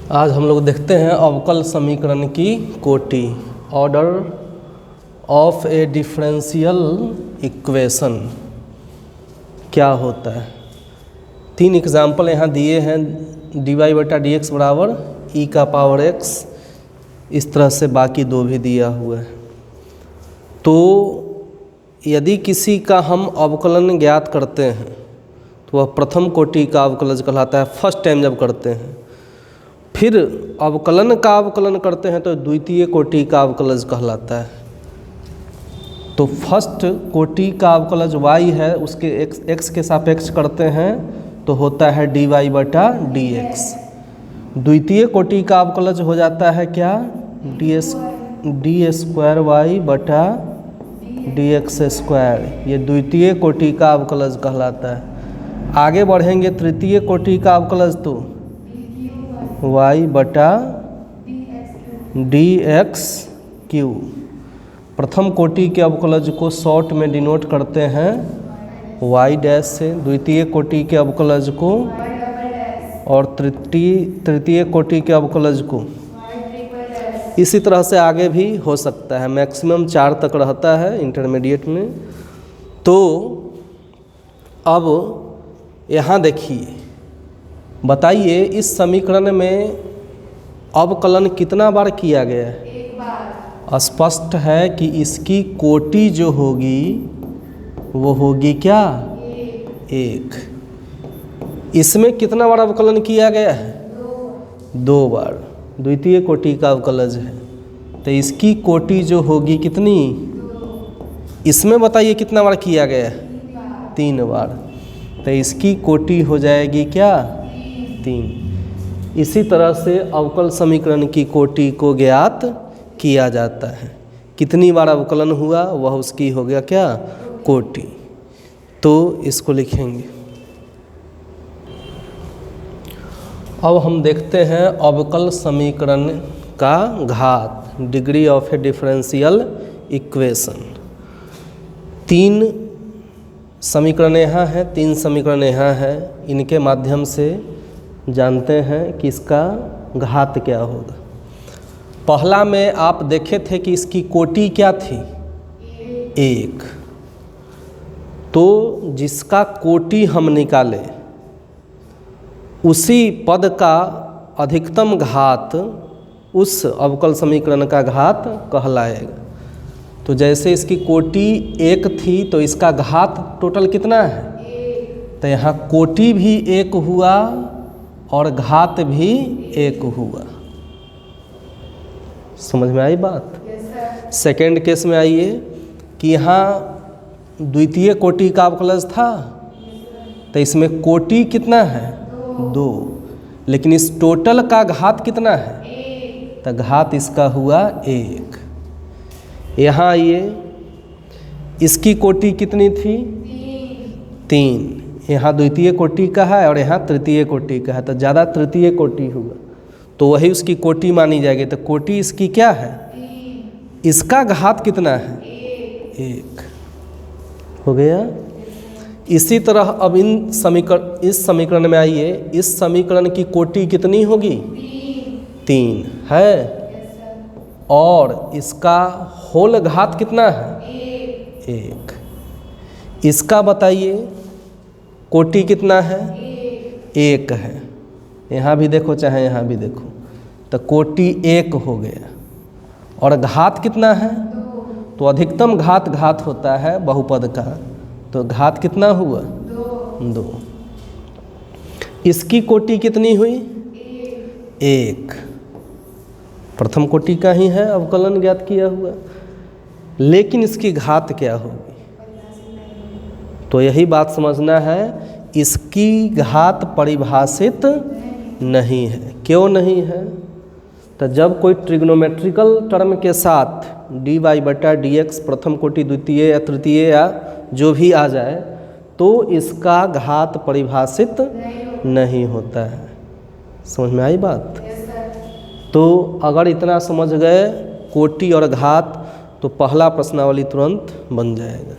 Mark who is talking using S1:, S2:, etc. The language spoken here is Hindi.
S1: आज हम लोग देखते हैं अवकल समीकरण की कोटि, order of A differential equation क्या होता है। 3 एग्जाम्पल यहाँ दिए हैं। dy/dx बराबर e का पावर x, इस तरह से बाकी 2 भी दिया हुआ है। तो यदि किसी का हम अवकलन ज्ञात करते हैं तो वह प्रथम कोटि का अवकलज कहलाता है, फर्स्ट टाइम जब करते हैं। फिर अवकलन का अवकलन करते हैं तो द्वितीय कोटि का अवकलज कहलाता है। तो फर्स्ट कोटि का अवकलज y है, उसके x के सापेक्ष करते हैं तो होता है dy/dx। द्वितीय कोटि का अवकलज हो जाता है क्या, d²y/dx²। ये द्वितीय कोटि का अवकलज कहलाता है। आगे बढ़ेंगे तृतीय कोटि का अवकलज तो y/dx³। प्रथम कोटि के अवकलज को शॉर्ट में डिनोट करते हैं y' से, द्वितीय कोटि के अवकलज को और तृतीय कोटि के अवकलज को। इसी तरह से आगे भी हो सकता है, मैक्सिमम 4 तक रहता है इंटरमीडिएट में। तो अब यहाँ देखिए, बताइए इस समीकरण में अवकलन कितना बार किया गया है।
S2: एक बार।
S1: स्पष्ट है कि इसकी कोटि जो होगी वो होगी क्या, 1। इसमें कितना बार अवकलन किया गया है, 2 बार। द्वितीय कोटि का अवकलज है तो इसकी कोटि जो होगी कितनी, 2। इसमें बताइए कितना बार किया गया है, 3 बार। तो इसकी कोटि हो जाएगी क्या, 3। इसी तरह से अवकल समीकरण की कोटि को ज्ञात किया जाता है। कितनी बार अवकलन हुआ वह उसकी हो गया क्या, कोटि। तो इसको लिखेंगे। अब हम देखते हैं अवकल समीकरण का घात, degree of A differential equation. 3 समीकरण यहाँ है, 3 समीकरण यहाँ है। इनके माध्यम से जानते हैं कि इसका घात क्या होगा। पहला में आप देखे थे कि इसकी कोटि क्या थी, 1। तो जिसका कोटि हम निकाले उसी पद का अधिकतम घात उस अवकल समीकरण का घात कहलाएगा। तो जैसे इसकी कोटि 1 थी तो इसका घात टोटल कितना है, 1। तो यहाँ कोटि भी 1 हुआ और घात भी 1 हुआ। समझ में आई बात। सेकेंड केस में आइए कि यहाँ द्वितीय कोटि का अवकलज था तो इसमें कोटि कितना है, 2। लेकिन इस टोटल का घात कितना है, 1। तो घात इसका हुआ 1। यहाँ आइए, इसकी कोटि कितनी थी, 3। यहाँ द्वितीय कोटि का है और यहाँ तृतीय कोटि का है तो ज़्यादा तृतीय कोटि हुआ तो वही उसकी कोटि मानी जाएगी। तो कोटि इसकी क्या है, 3। इसका घात कितना है, 1 हो गया। इसी तरह अब इस समीकरण में आइए, इस समीकरण की कोटि कितनी होगी, 3 है और इसका होल घात कितना है, 1। इसका बताइए कोटि कितना है, 1 है। यहाँ भी देखो चाहे यहाँ भी देखो तो कोटि 1 हो गया और घात कितना है, 2। तो अधिकतम घात होता है बहुपद का, तो घात कितना हुआ, 2। इसकी कोटि कितनी हुई, 1। प्रथम कोटि का ही है, अवकलन ज्ञात किया हुआ। लेकिन इसकी घात क्या होगी, तो यही बात समझना है, इसकी घात परिभाषित नहीं है। क्यों नहीं है, तो जब कोई ट्रिग्नोमेट्रिकल टर्म के साथ dy/dx प्रथम कोटि, द्वितीय या तृतीय या जो भी आ जाए तो इसका घात परिभाषित नहीं होता है। समझ में आई बात। तो अगर इतना समझ गए कोटि और घात तो पहला प्रश्नावली तुरंत बन जाएगा।